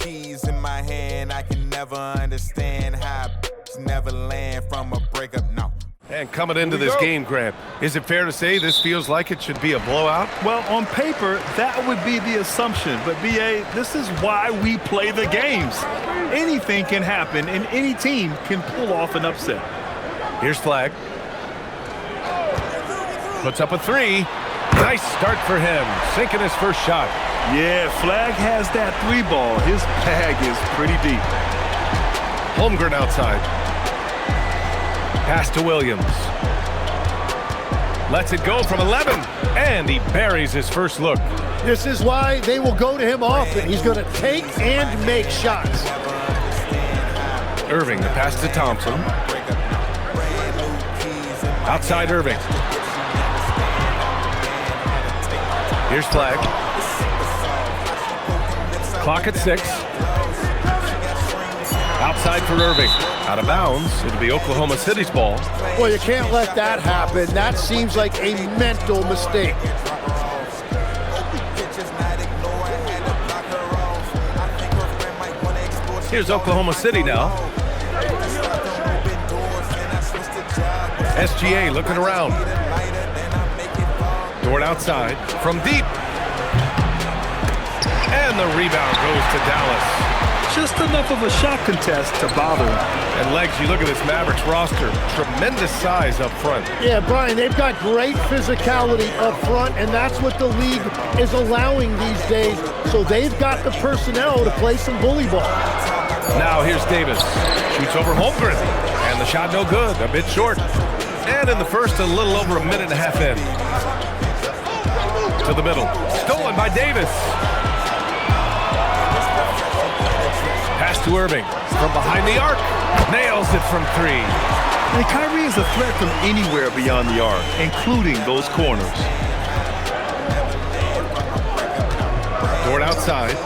keys in my hand. I can never understand how never land from a breakup. No. And coming into this game, Grant, is it fair to say this feels like it should be a blowout? Well, on paper, that would be the assumption. But, B.A., this is why we play the games. Anything can happen, and any team can pull off an upset. Here's Flag. Puts up a three. Nice start for him, sinking his first shot. Yeah, Flag has that three ball. His bag is pretty deep. Holmgren outside. Pass to Williams. Lets it go from 11, and he buries his first look. This is why they will go to him often. He's going to take and make shots. Irving, the pass to Thompson. Outside Irving. Here's Flag. Clock at 6. Outside for Irving. Out of bounds. It'll be Oklahoma City's ball. Well, you can't let that happen. That seems like a mental mistake. Here's Oklahoma City now. SGA looking around. Dort outside from deep. And the rebound goes to Dallas. Just enough of a shot contest to bother him. And Legs, you look at this Mavericks roster, tremendous size up front. Yeah, Brian, they've got great physicality up front, and that's what the league is allowing these days. So they've got the personnel to play some bully ball. Now here's Davis. Shoots over Holmgren. And the shot no good, a bit short. And in the first, a little over a minute and a half in. To the middle. Stolen by Davis. Pass to Irving from behind the arc. Nails it from 3. And Kyrie is a threat from anywhere beyond the arc, including those corners. Dort outside.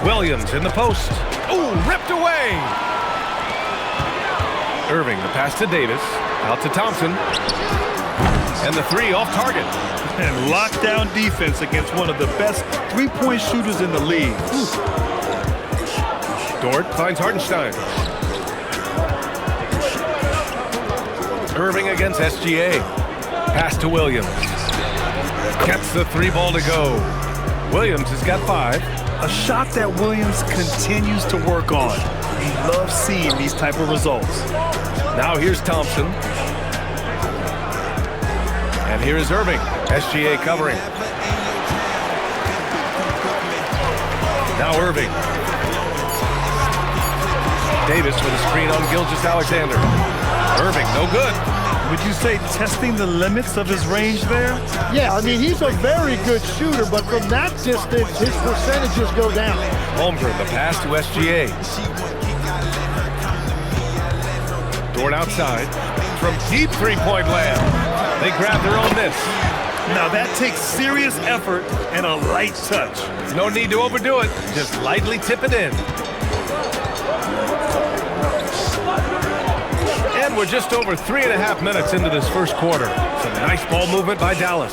Williams in the post. Ooh, ripped away. Irving, the pass to Davis. Out to Thompson. And the 3 off target. And lockdown defense against one of the best three-point shooters in the league. Dort finds Hartenstein. Irving against SGA. Pass to Williams. Gets the 3 ball to go. Williams has got 5. A shot that Williams continues to work on. He loves seeing these type of results. Now here's Thompson. And here is Irving. SGA covering. Now Irving. Davis with a screen on Gilgeous-Alexander. Irving, no good. Would you say testing the limits of his range there? Yeah, I mean, he's a very good shooter, but from that distance, his percentages go down. Holmgren, the pass to SGA. Dort outside. From deep three-point land. They grab their own miss. Now that takes serious effort and a light touch. No need to overdo it. Just lightly tip it in. And we're just over 3.5 minutes into this first quarter. Some nice ball movement by Dallas.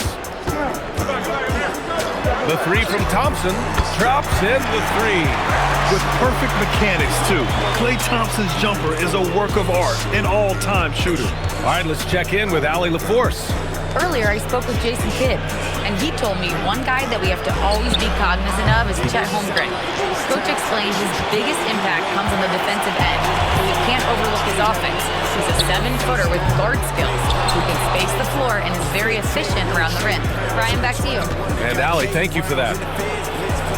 The 3 from Thompson. Drops in the 3. With perfect mechanics, too. Klay Thompson's jumper is a work of art, an all-time shooter. All right, let's check in with Allie LaForce. Earlier, I spoke with Jason Kidd, and he told me one guy that we have to always be cognizant of is Chet Holmgren. Coach explained his biggest impact comes on the defensive end, but we can't overlook his offense. He's a 7-footer with guard skills who can space the floor and is very efficient around the rim. Brian, back to you. And Allie, thank you for that.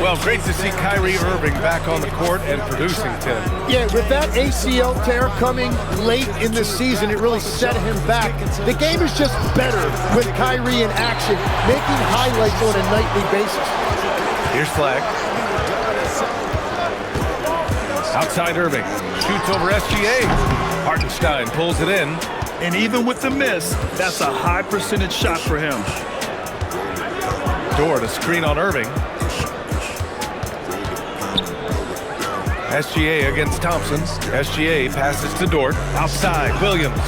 Well, great to see Kyrie Irving back on the court and producing, Tim. Yeah, with that ACL tear coming late in the season, it really set him back. The game is just better with Kyrie in action, making highlights on a nightly basis. Here's Flag. Outside Irving. Shoots over SGA. Hartenstein pulls it in. And even with the miss, that's a high percentage shot for him. Dort, a screen on Irving. SGA against Thompson. SGA passes to Dort. Outside, Williams.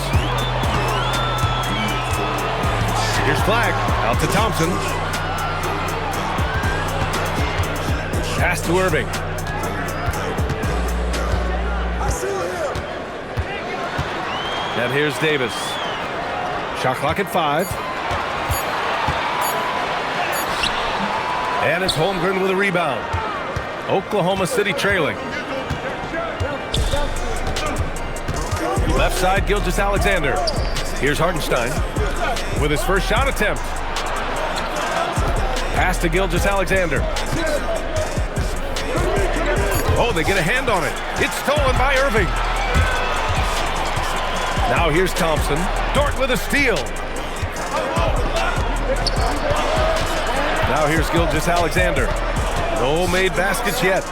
Here's Flag. Out to Thompson. Pass to Irving. And here's Davis. Shot clock at 5. And it's Holmgren with a rebound. Oklahoma City trailing. Left side, Gilgeous-Alexander. Here's Hartenstein with his first shot attempt. Pass to Gilgeous-Alexander. Oh, they get a hand on it. It's stolen by Irving. Now here's Thompson. Dort with a steal. Now here's Gilgeous-Alexander. No made baskets yet.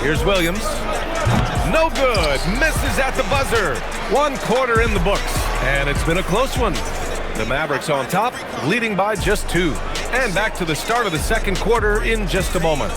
Here's Williams. No good. Misses at the buzzer. 1 quarter in the books. And it's been a close one. The Mavericks on top, leading by just 2. And back to the start of the second quarter in just a moment.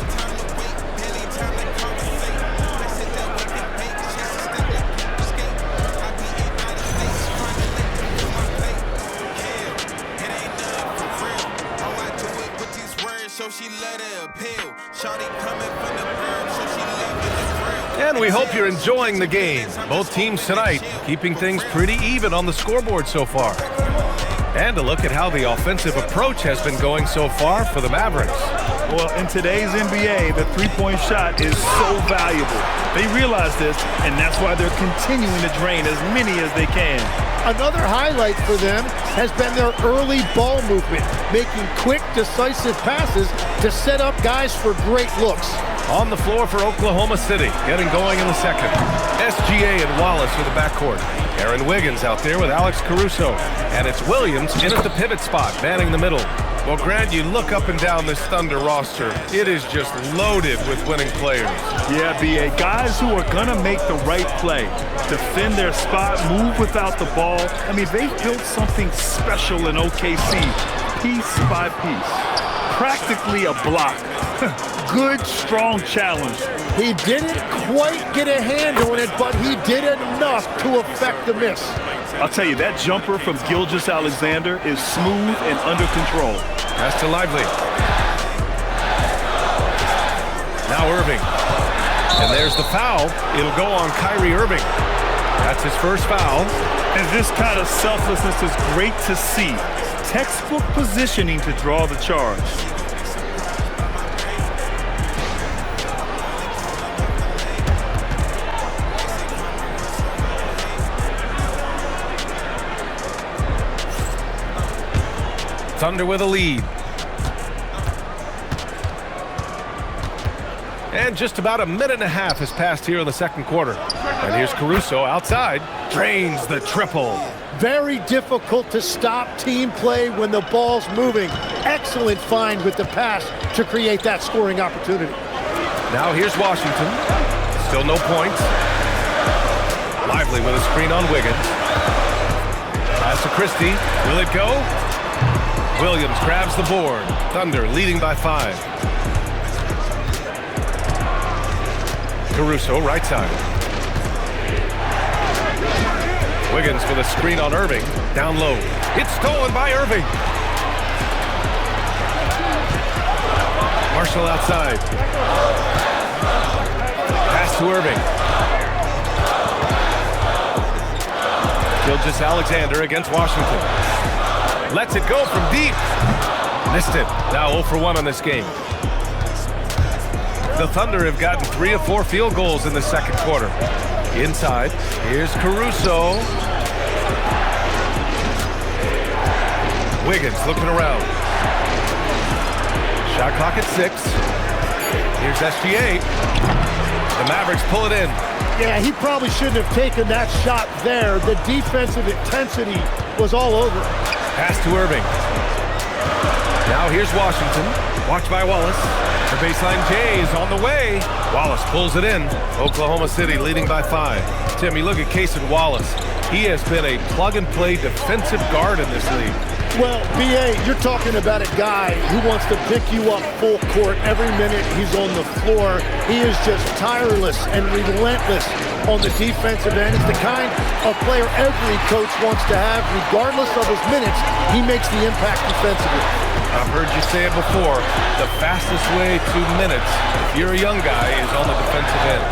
And we hope you're enjoying the game. Both teams tonight keeping things pretty even on the scoreboard so far. And a look at how the offensive approach has been going so far for the Mavericks. Well, in today's NBA, the three-point shot is so valuable. They realize this, and that's why they're continuing to drain as many as they can. Another highlight for them has been their early ball movement, making quick, decisive passes to set up guys for great looks. On the floor for Oklahoma City, getting going in the second. SGA and Wallace for the backcourt. Aaron Wiggins out there with Alex Caruso. And it's Williams in at the pivot spot, manning the middle. Well, Grant, you look up and down this Thunder roster. It is just loaded with winning players. Yeah, B.A. Guys who are going to make the right play, defend their spot, move without the ball. I mean, they've built something special in OKC, piece by piece. Practically a block. Good, strong challenge. He didn't quite get a hand on it, but he did enough to affect the miss. I'll tell you, that jumper from Gilgeous-Alexander is smooth and under control. Pass to Lively. Now Irving. And there's the foul. It'll go on Kyrie Irving. That's his first foul. And this kind of selflessness is great to see. Textbook positioning to draw the charge. Thunder with a lead. And just about a minute and a half has passed here in the second quarter. And here's Caruso outside. Drains the triple. Very difficult to stop team play when the ball's moving. Excellent find with the pass to create that scoring opportunity. Now here's Washington. Still no points. Lively with a screen on Wiggins. Pass to Christie. Will it go? Williams grabs the board. Thunder leading by 5. Caruso, right side. Wiggins with a screen on Irving. Down low. It's stolen by Irving. Marshall outside. Pass to Irving. Gilgeous-Alexander against Washington. Lets it go from deep. Missed it. Now 0 for 1 on this game. The Thunder have gotten 3 of 4 field goals in the second quarter. Inside, here's Caruso. Wiggins looking around. Shot clock at 6. Here's SGA. The Mavericks pull it in. Yeah, he probably shouldn't have taken that shot there. The defensive intensity was all over. Pass to Irving. Now here's Washington. Watched by Wallace. The baseline J is on the way. Wallace pulls it in. Oklahoma City leading by 5. Tim, you look at Cason Wallace. He has been a plug-and-play defensive guard in this league. Well, B.A., you're talking about a guy who wants to pick you up full court every minute he's on the floor. He is just tireless and relentless on the defensive end. It's the kind of player every coach wants to have. Regardless of his minutes, he makes the impact defensively. I've heard you say it before, the fastest way to minutes, if you're a young guy, is on the defensive end.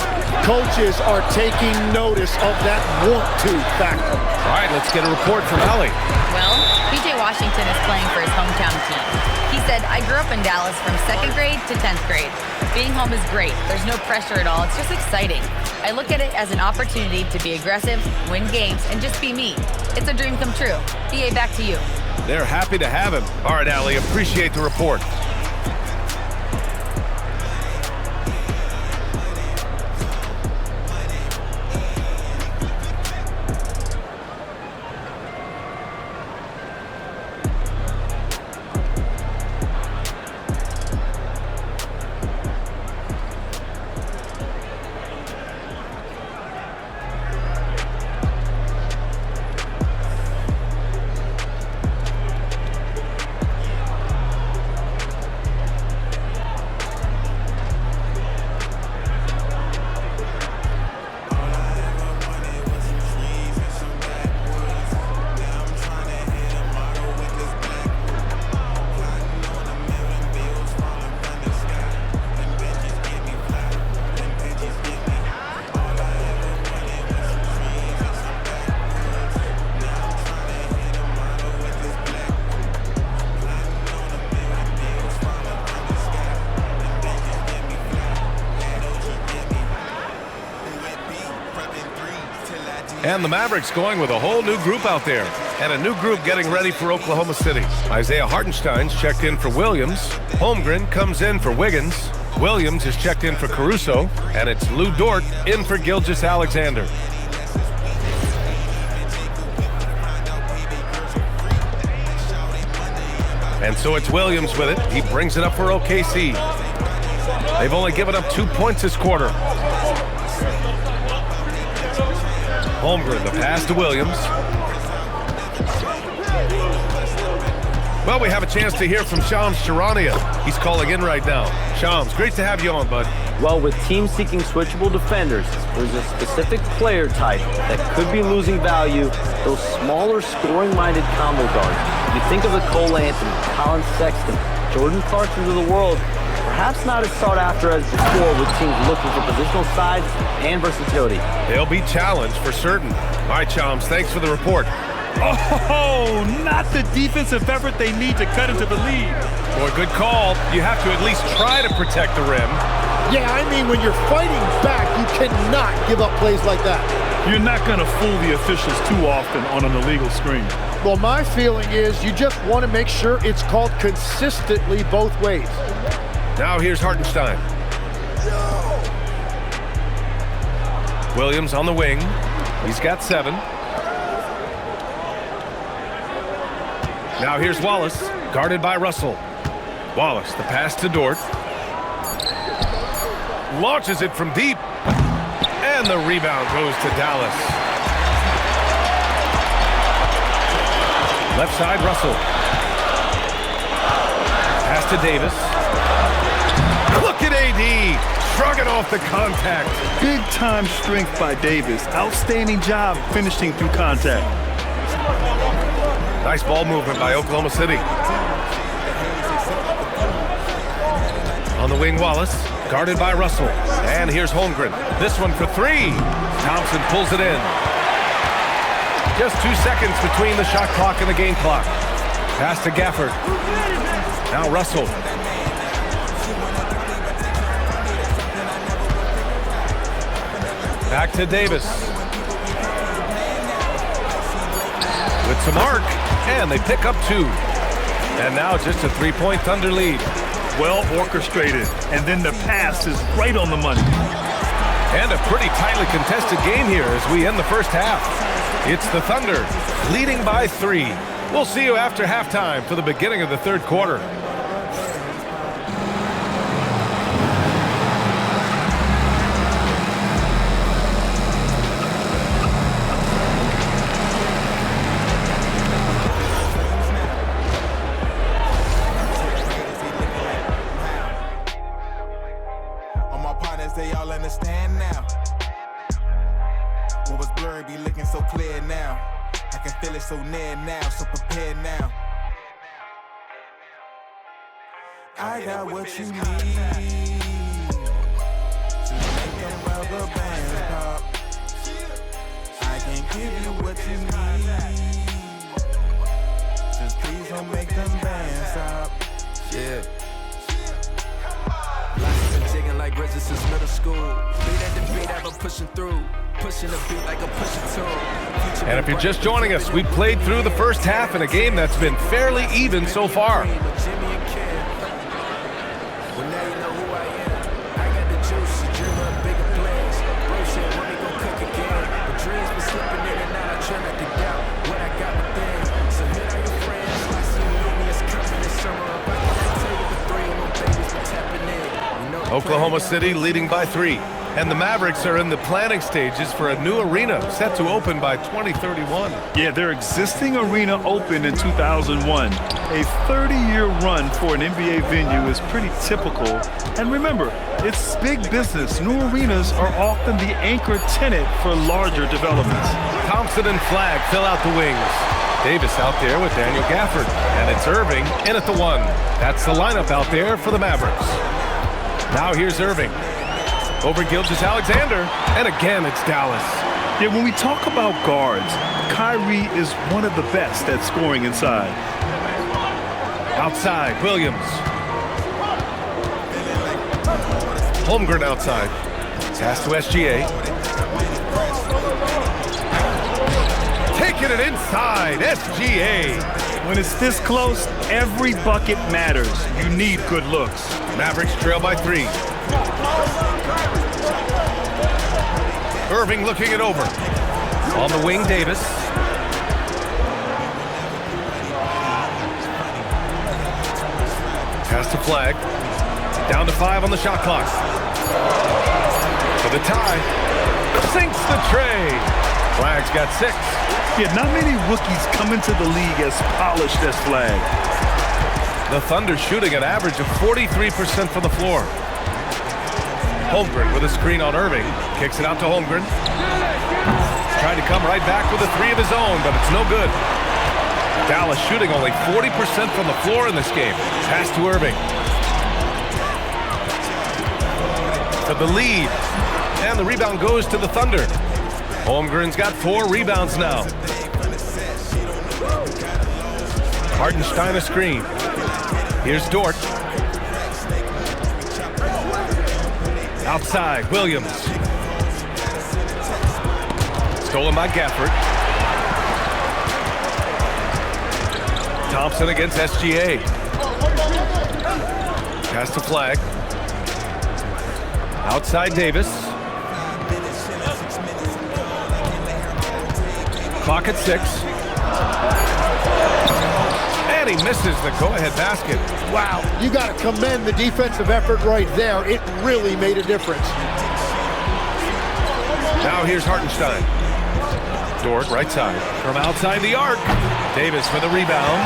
Coaches are taking notice of that want-to factor. All right, let's get a report from Allie. Well, PJ Washington is playing for his hometown team. He said, I grew up in Dallas from 2nd grade to 10th grade. Being home is great. There's no pressure at all. It's just exciting. I look at it as an opportunity to be aggressive, win games, and just be me. It's a dream come true. BA, back to you. They're happy to have him. All right, Allie, appreciate the report. And the Mavericks going with a whole new group out there. And a new group getting ready for Oklahoma City. Isaiah Hartenstein's checked in for Williams. Holmgren comes in for Wiggins. Williams is checked in for Caruso. And it's Lou Dort in for Gilgeous-Alexander. And so it's Williams with it. He brings it up for OKC. They've only given up 2 points this quarter. Holmgren, the pass to Williams. Well, we have a chance to hear from Shams Charania. He's calling in right now. Shams, great to have you on, bud. Well, with teams seeking switchable defenders, there's a specific player type that could be losing value, those smaller scoring-minded combo guards. You think of the Cole Anthony, Colin Sexton, Jordan Clarksons of the world, perhaps not as sought after as before with teams looking for positional size and versatility. They'll be challenged for certain. All right, Shams, thanks for the report. Oh, not the defensive effort they need to cut into the lead. Boy, good call. You have to at least try to protect the rim. Yeah, I mean, when you're fighting back, you cannot give up plays like that. You're not going to fool the officials too often on an illegal screen. Well, my feeling is you just want to make sure it's called consistently both ways. Now here's Hartenstein. Williams on the wing. He's got 7. Now here's Wallace, guarded by Russell. Wallace, the pass to Dort. Launches it from deep. And the rebound goes to Dallas. Left side, Russell. Pass to Davis. Look at AD, shrugging off the contact. Big-time strength by Davis. Outstanding job finishing through contact. Nice ball movement by Oklahoma City. On the wing, Wallace, guarded by Russell. And here's Holmgren. This one for 3. Thompson pulls it in. Just 2 seconds between the shot clock and the game clock. Pass to Gafford. Now Russell. Back to Davis. With some arc, and they pick up 2. And now just a 3-point Thunder lead. Well orchestrated, and then the pass is right on the money. And a pretty tightly contested game here as we end the first half. It's the Thunder leading by 3. We'll see you after halftime for the beginning of the third quarter. They all understand now. What was blurry be looking so clear now. I can feel it so near now, so prepared now. I got what you need to make them rubber bands pop. I can give you what you need. Just please don't make them bands stop. Yeah. Lots been jigging like Reggie since middle school. Beat at the beat, I've been pushing through. Pushing the beat like a pushing tool. And if you're just joining us, we played through the first half in a game that's been fairly even so far. Oklahoma City leading by 3. And the Mavericks are in the planning stages for a new arena set to open by 2031. Yeah, their existing arena opened in 2001. A 30-year run for an NBA venue is pretty typical. And remember, it's big business. New arenas are often the anchor tenant for larger developments. Thompson and Flagg fill out the wings. Davis out there with Daniel Gafford. And it's Irving in at the 1. That's the lineup out there for the Mavericks. Now here's Irving. Over Gilgeous-Alexander, and again it's Dallas. Yeah, when we talk about guards, Kyrie is one of the best at scoring inside. Outside, Williams. Holmgren outside. Pass to SGA. Taking it inside, SGA. When it's this close, every bucket matters. You need good looks. Mavericks trail by 3. Irving looking it over. On the wing, Davis. Pass to Flagg. Down to 5 on the shot clock. For the tie. Sinks the tray. Flagg's got 6. Yeah, not many rookies come into the league as polished as Flagg. The Thunder shooting an average of 43% from the floor. Holmgren with a screen on Irving. Kicks it out to Holmgren. Trying to come right back with a 3 of his own, but it's no good. Dallas shooting only 40% from the floor in this game. Pass to Irving. For the lead. And the rebound goes to the Thunder. Holmgren's got 4 rebounds now. Hartenstein a screen. Here's Dort. Outside, Williams. Stolen by Gafford. Thompson against SGA. Pass to Flagg. Outside, Davis. Clock at 6. And he misses the go-ahead basket. Wow, you got to commend the defensive effort right there. It really made a difference. Now here's Hartenstein. Dort, right side. From outside the arc. Davis for the rebound.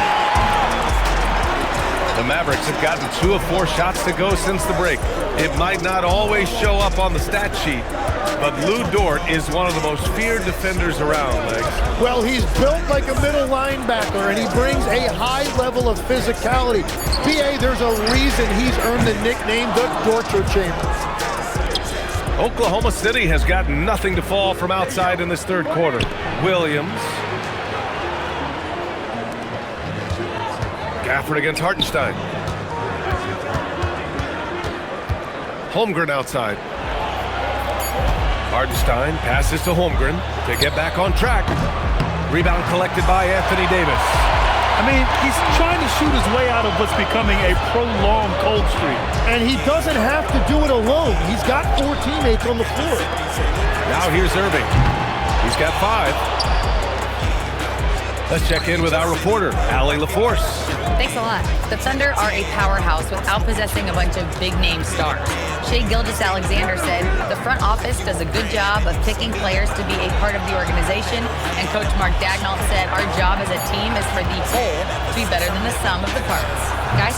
The Mavericks have gotten 2 of 4 shots to go since the break. It might not always show up on the stat sheet, but Lou Dort is one of the most feared defenders around, Legs. Well, he's built like a middle linebacker, and he brings a high level of physicality. BA, there's a reason he's earned the nickname the Torture Chamber. Oklahoma City has got nothing to fall from outside in this third quarter. Williams. Gafford against Hartenstein. Holmgren outside. Hartenstein passes to Holmgren to get back on track. Rebound collected by Anthony Davis. I mean, he's trying to shoot his way out of what's becoming a prolonged cold streak. And he doesn't have to do it alone. He's got 4 teammates on the floor. Now here's Irving. He's got 5. Let's check in with our reporter, Allie LaForce. Thanks a lot. The Thunder are a powerhouse without possessing a bunch of big-name stars. Shai Gilgeous-Alexander said the front office does a good job of picking players to be a part of the organization, and Coach Mark Daigneault said our job as a team is for the whole to be better than the sum of the parts. Guys?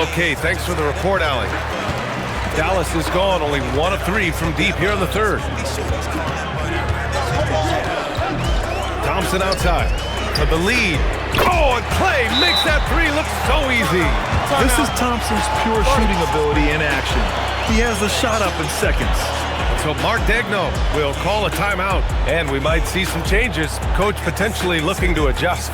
Okay, thanks for the report, Allie. Dallas is gone, only 1 of 3 from deep here in the third. Thompson outside for the lead. Oh, and Clay makes that 3 look so easy. This is Thompson's pure shooting ability in action. He has the shot up in seconds. So Mark Degno will call a timeout, and we might see some changes. Coach potentially looking to adjust.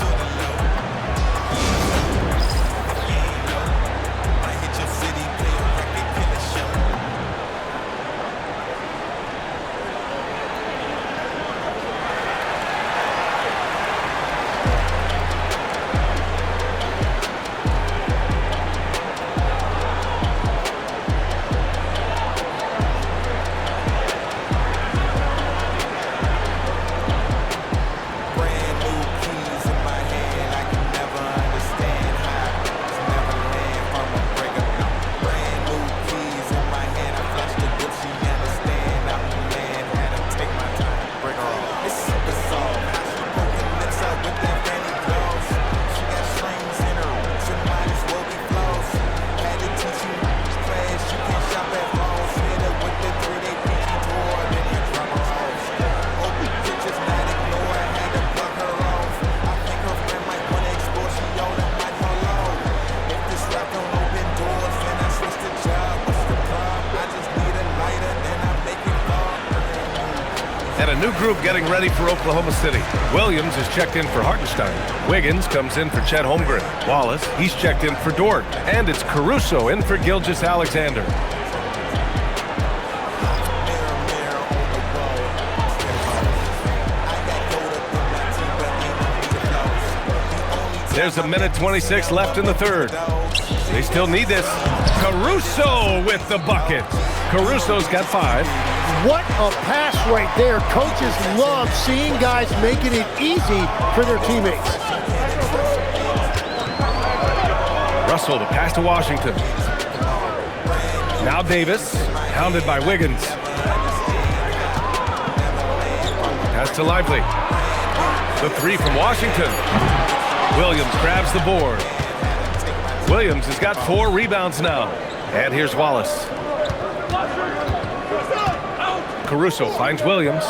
And a new group getting ready for Oklahoma City. Williams is checked in for Hartenstein. Wiggins comes in for Chet Holmgren. Wallace, he's checked in for Dort. And it's Caruso in for Gilgeous-Alexander. There's a minute 26 left in the third. They still need this. Caruso with the bucket. Caruso's got 5. What a pass right there. Coaches love seeing guys making it easy for their teammates. Russell to pass to Washington. Now Davis, hounded by Wiggins. Pass to Lively. The 3 from Washington. Williams grabs the board. Williams has got 4 rebounds now. And here's Wallace. Caruso finds Williams.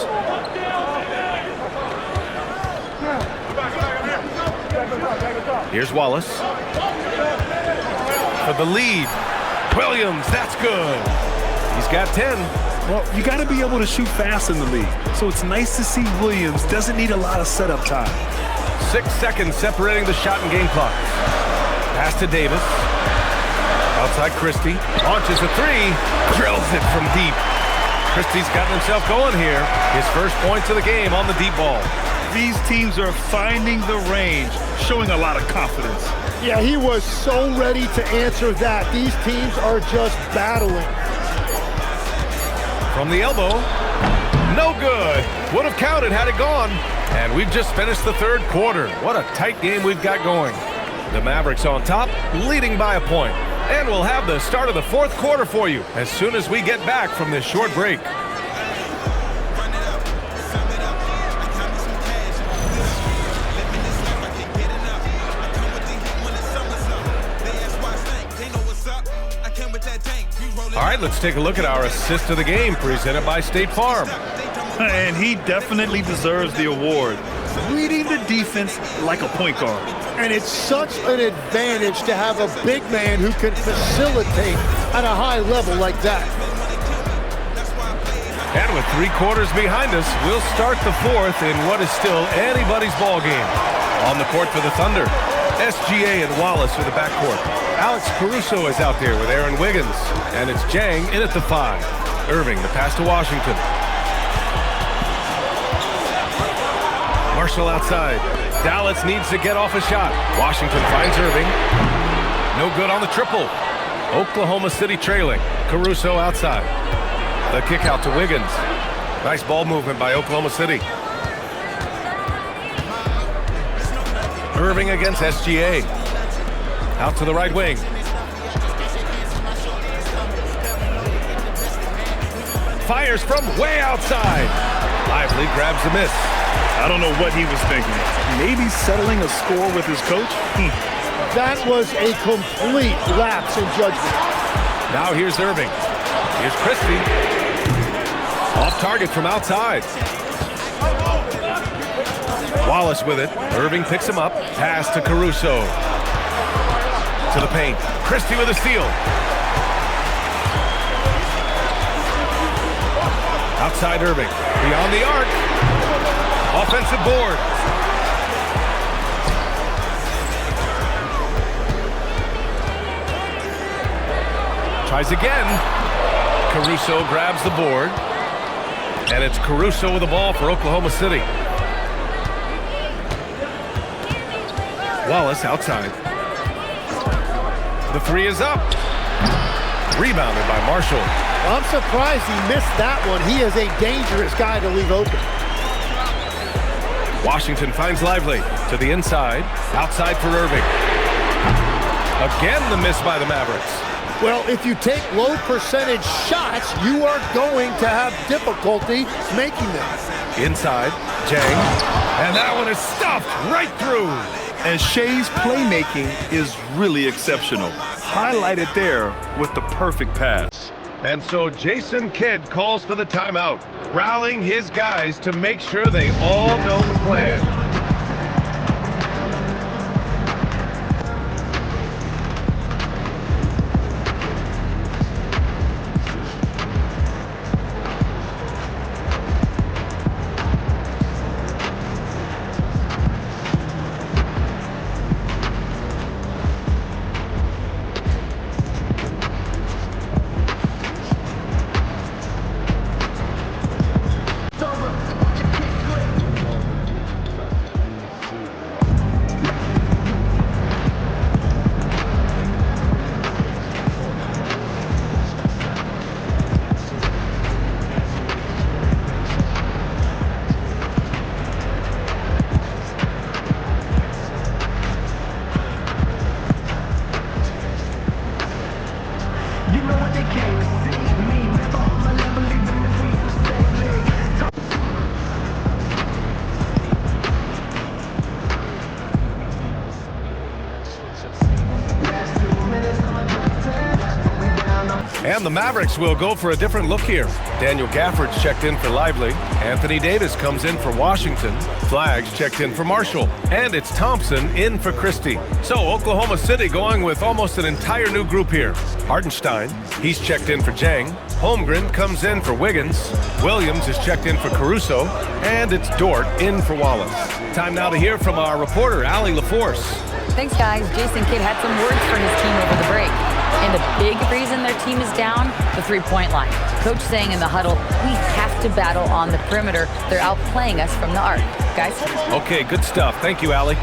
Here's Wallace. For the lead. Williams, that's good. He's got 10. Well, you got to be able to shoot fast in the league. So it's nice to see Williams doesn't need a lot of setup time. 6 seconds separating the shot and game clock. Pass to Davis. Outside Christie. Launches a 3. Drills it from deep. Christie's gotten himself going here. His first points of the game on the deep ball. These teams are finding the range, showing a lot of confidence. Yeah, he was so ready to answer that. These teams are just battling. From the elbow. No good. Would have counted had it gone. And we've just finished the third quarter. What a tight game we've got going. The Mavericks on top, leading by a point. And we'll have the start of the fourth quarter for you as soon as we get back from this short break. All right, let's take a look at our assist of the game presented by State Farm. And he definitely deserves the award. Reading the defense like a point guard. And it's such an advantage to have a big man who can facilitate at a high level like that. And with 3 quarters behind us, we'll start the fourth in what is still anybody's ball game. On the court for the Thunder, SGA and Wallace for the backcourt. Alex Caruso is out there with Aaron Wiggins. And it's Jang in at the 5. Irving, the pass to Washington. Marshall outside. Dallas needs to get off a shot. Washington finds Irving. No good on the triple. Oklahoma City trailing. Caruso outside. The kick out to Wiggins. Nice ball movement by Oklahoma City. Irving against SGA. Out to the right wing. Fires from way outside. Lively grabs the miss. I don't know what he was thinking. Maybe settling a score with his coach? That was a complete lapse in judgment. Now here's Irving. Here's Christie. Off target from outside. Wallace with it. Irving picks him up. Pass to Caruso. To the paint. Christie with a steal. Outside Irving. Beyond the arc. Offensive board. Tries again. Caruso grabs the board. And it's Caruso with the ball for Oklahoma City. Wallace outside. The three is up. Rebounded by Marshall. I'm surprised he missed that one. He is a dangerous guy to leave open. Washington finds Lively to the inside. Outside for Irving. Again the miss by the Mavericks. Well, if you take low percentage shots, you are going to have difficulty making them. Inside, Jang. And that one is stuffed right through. And Shea's playmaking is really exceptional. Highlighted there with the perfect pass. And so Jason Kidd calls for the timeout, rallying his guys to make sure they all know the plan. And the Mavericks will go for a different look here. Daniel Gafford's checked in for Lively. Anthony Davis comes in for Washington. Flaggs checked in for Marshall. And it's Thompson in for Christie. So Oklahoma City going with almost an entire new group here. Hartenstein, he's checked in for Jang. Holmgren comes in for Wiggins. Williams is checked in for Caruso. And it's Dort in for Wallace. Time now to hear from our reporter, Allie LaForce. Thanks, guys. Jason Kidd had some words for his team over the break. And the big reason their team is down, the three-point line. Coach saying in the huddle, we have to battle on the perimeter. They're outplaying us from the arc. Guys? Okay, good stuff. Thank you, Allie.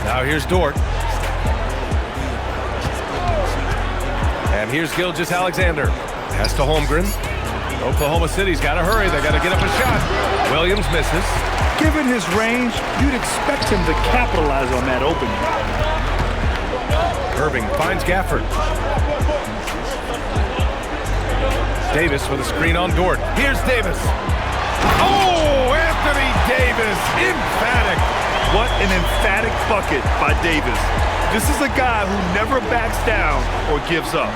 Now here's Dort. And here's Gilgeous-Alexander. Pass to Holmgren. Oklahoma City's got to hurry. They got to get up a shot. Williams misses. Given his range, you'd expect him to capitalize on that opening. Irving finds Gafford. Davis with a screen on Dort. Here's Davis. Oh, Anthony Davis, emphatic. What an emphatic bucket by Davis. This is a guy who never backs down or gives up.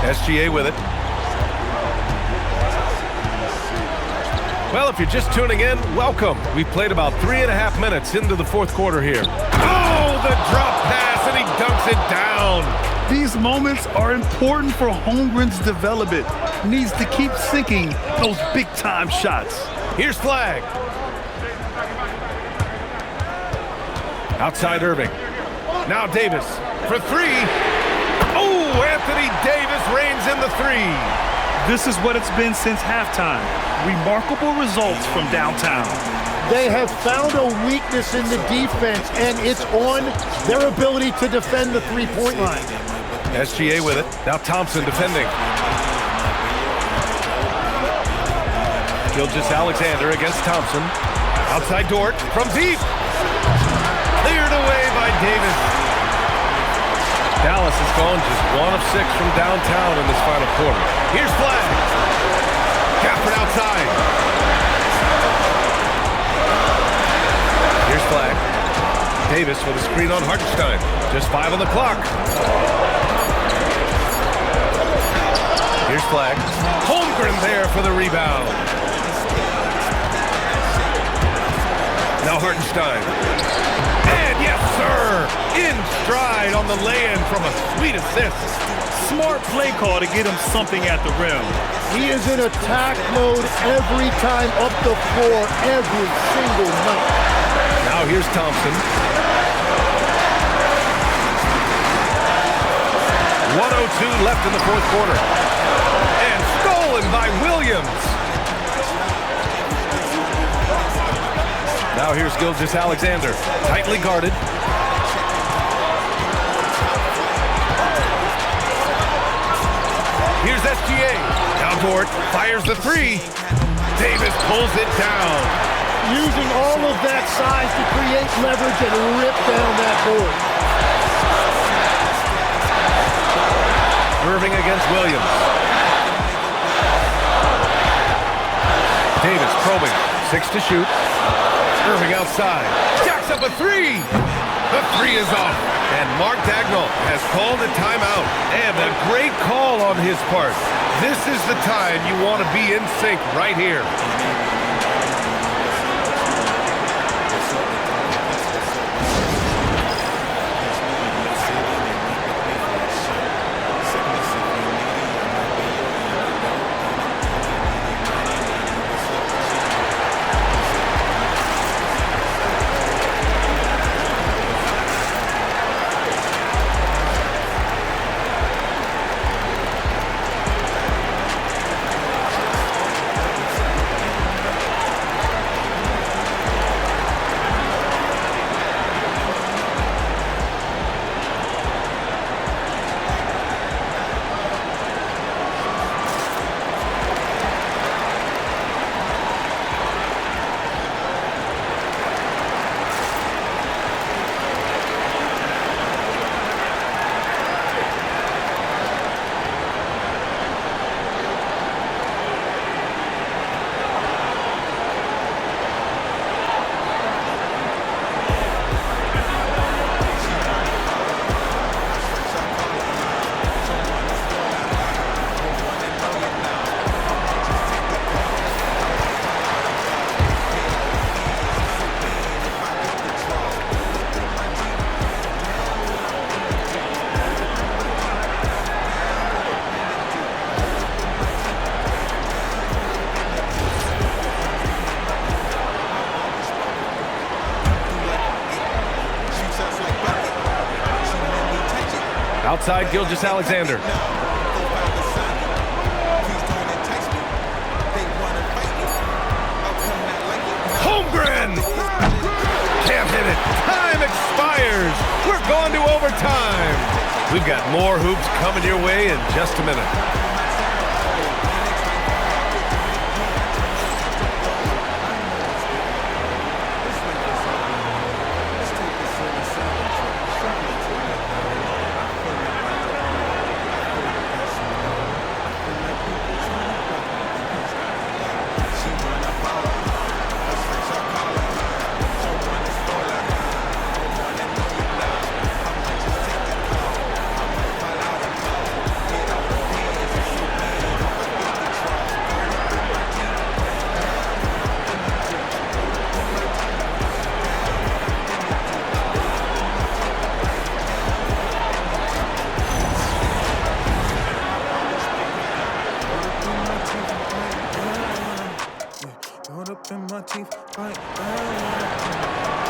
SGA with it. Well, if you're just tuning in, welcome. We've played about 3.5 minutes into the fourth quarter here. Oh, the drop pass, and he dunks it down. These moments are important for Holmgren's development. Needs to keep sinking those big-time shots. Here's Flagg. Outside Irving. Now Davis for three. Oh, Anthony Davis reigns in the three. This is what it's been since halftime. Remarkable results from downtown. They have found a weakness in the defense, and it's on their ability to defend the three-point line. SGA with it. Now Thompson defending. Gilgeous-Alexander against Thompson. Outside Dort from deep. Cleared away by Davis. Dallas has gone just 1 of 6 from downtown in this final quarter. Here's Flagg. Gafford outside. Here's Flagg. Davis with a screen on Hartenstein. Just 5 on the clock. Here's Flagg. Holmgren there for the rebound. Now Hartenstein. And yes, sir. In stride on the lay-in from a sweet assist. Smart play call to get him something at the rim. He is in attack mode every time up the floor, every single night. Now here's Thompson. 1:02 left in the fourth quarter. And stolen by Williams. Now here's Gilgeous-Alexander, tightly guarded. Here's SGA. Now Dort fires the three. Davis pulls it down. Using all of that size to create leverage and rip down that board. Irving against Williams. Davis probing. 6 to shoot. Irving outside. Jacks up a three. The three is off. And Mark Dagnall has called a timeout. And a great call on his part. This is the time you want to be in sync right here. Outside Gilgeous-Alexander. Holmgren! Can't hit it. Time expires. We're going to overtime. We've got more hoops coming your way in just a minute.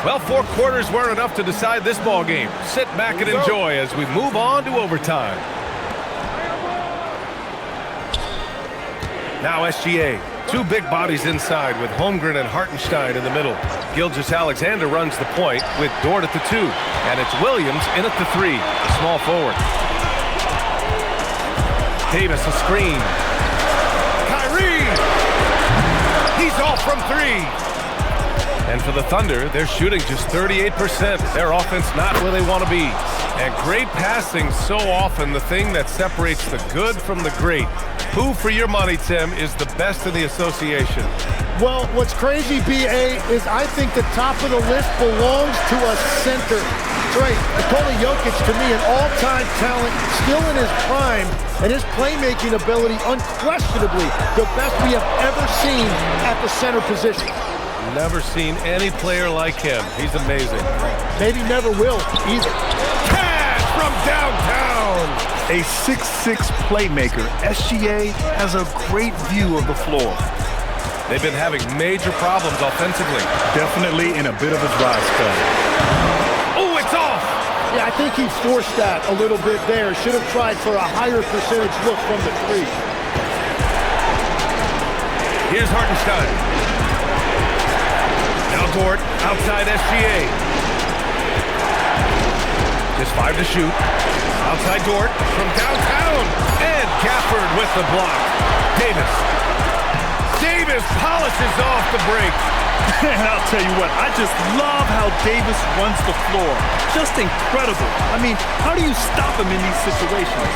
Well, 4 quarters weren't enough to decide this ball game. Sit back and enjoy as we move on to overtime. Now SGA. 2 big bodies inside with Holmgren and Hartenstein in the middle. Gilgeous-Alexander runs the point with Dort at the 2. And it's Williams in at the 3, the small forward. Davis a screen. Kyrie! He's off from 3. And for the Thunder, they're shooting just 38%. Their offense not where they want to be. And great passing, so often the thing that separates the good from the great. Who, for your money, Tim, is the best in the association? Well, what's crazy, B.A., is I think the top of the list belongs to a center. That's right. Nikola Jokic, to me, an all-time talent, still in his prime, and his playmaking ability, unquestionably, the best we have ever seen at the center position. Never seen any player like him. He's amazing. Maybe never will either. Cash from downtown. A 6'6" playmaker, SGA has a great view of the floor. They've been having major problems offensively. Definitely in a bit of a dry spell. Oh, it's off. Yeah, I think he forced that a little bit there. Should have tried for a higher percentage look from the three. Here's Hartenstein. Now Dort, outside SGA. Just 5 to shoot. Outside Dort from downtown. And Gafford with the block. Davis polishes off the break. And I'll tell you what, I just love how Davis runs the floor. Just incredible. I mean, how do you stop him in these situations?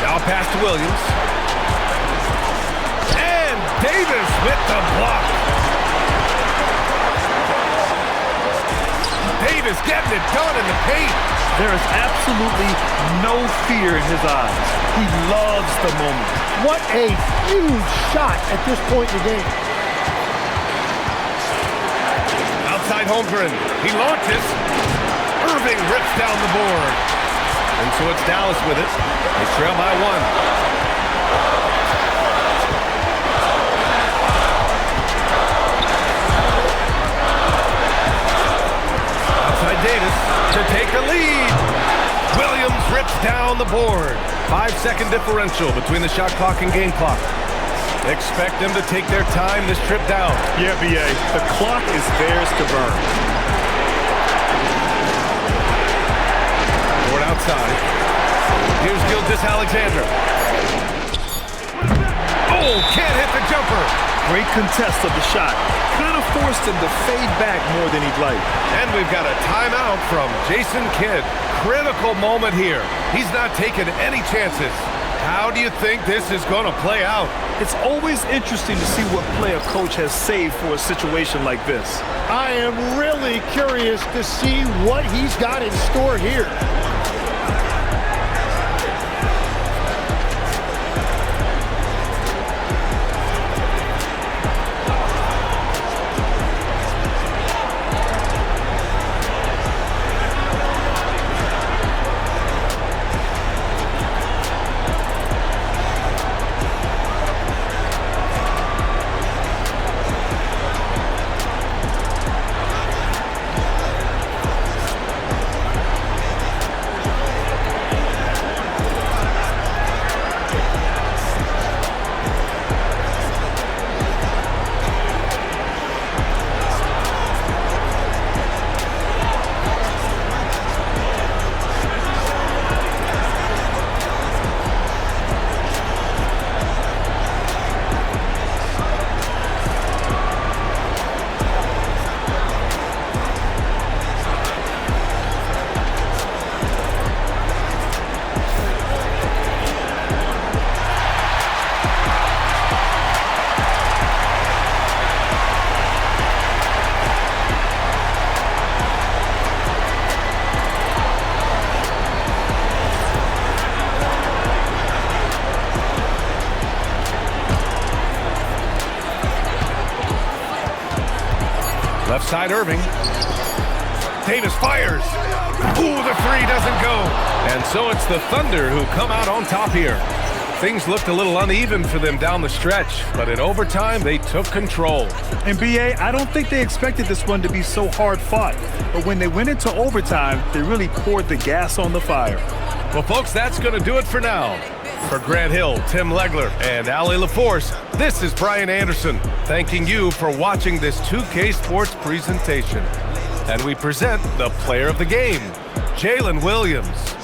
Now pass to Williams. And Davis with the block. Davis getting it done in the paint. There is absolutely no fear in his eyes. He loves the moment. What a huge shot at this point in the game. Outside Holmgren. He launches. Irving rips down the board. And so it's Dallas with it. They trail by 1. Davis to take the lead. Williams rips down the board. 5-second differential between the shot clock and game clock. Expect them to take their time this trip down. Yeah, BA, the clock is theirs to burn. Board outside. Here's Gilgeous-Alexander. Oh, can't hit the jumper. Great contest of the shot. Kind of forced him to fade back more than he'd like. And we've got a timeout from Jason Kidd. Critical moment here. He's not taking any chances. How do you think this is going to play out? It's always interesting to see what play a coach has saved for a situation like this. I am really curious to see what he's got in store here. Left side, Irving. Davis fires. Ooh, the three doesn't go. And so it's the Thunder who come out on top here. Things looked a little uneven for them down the stretch, but in overtime, they took control. And BA, I don't think they expected this one to be so hard fought. But when they went into overtime, they really poured the gas on the fire. Well, folks, that's going to do it for now. For Grant Hill, Tim Legler, and Ali LaForce, this is Brian Anderson, thanking you for watching this 2K Sports presentation. And we present the player of the game, Jalen Williams.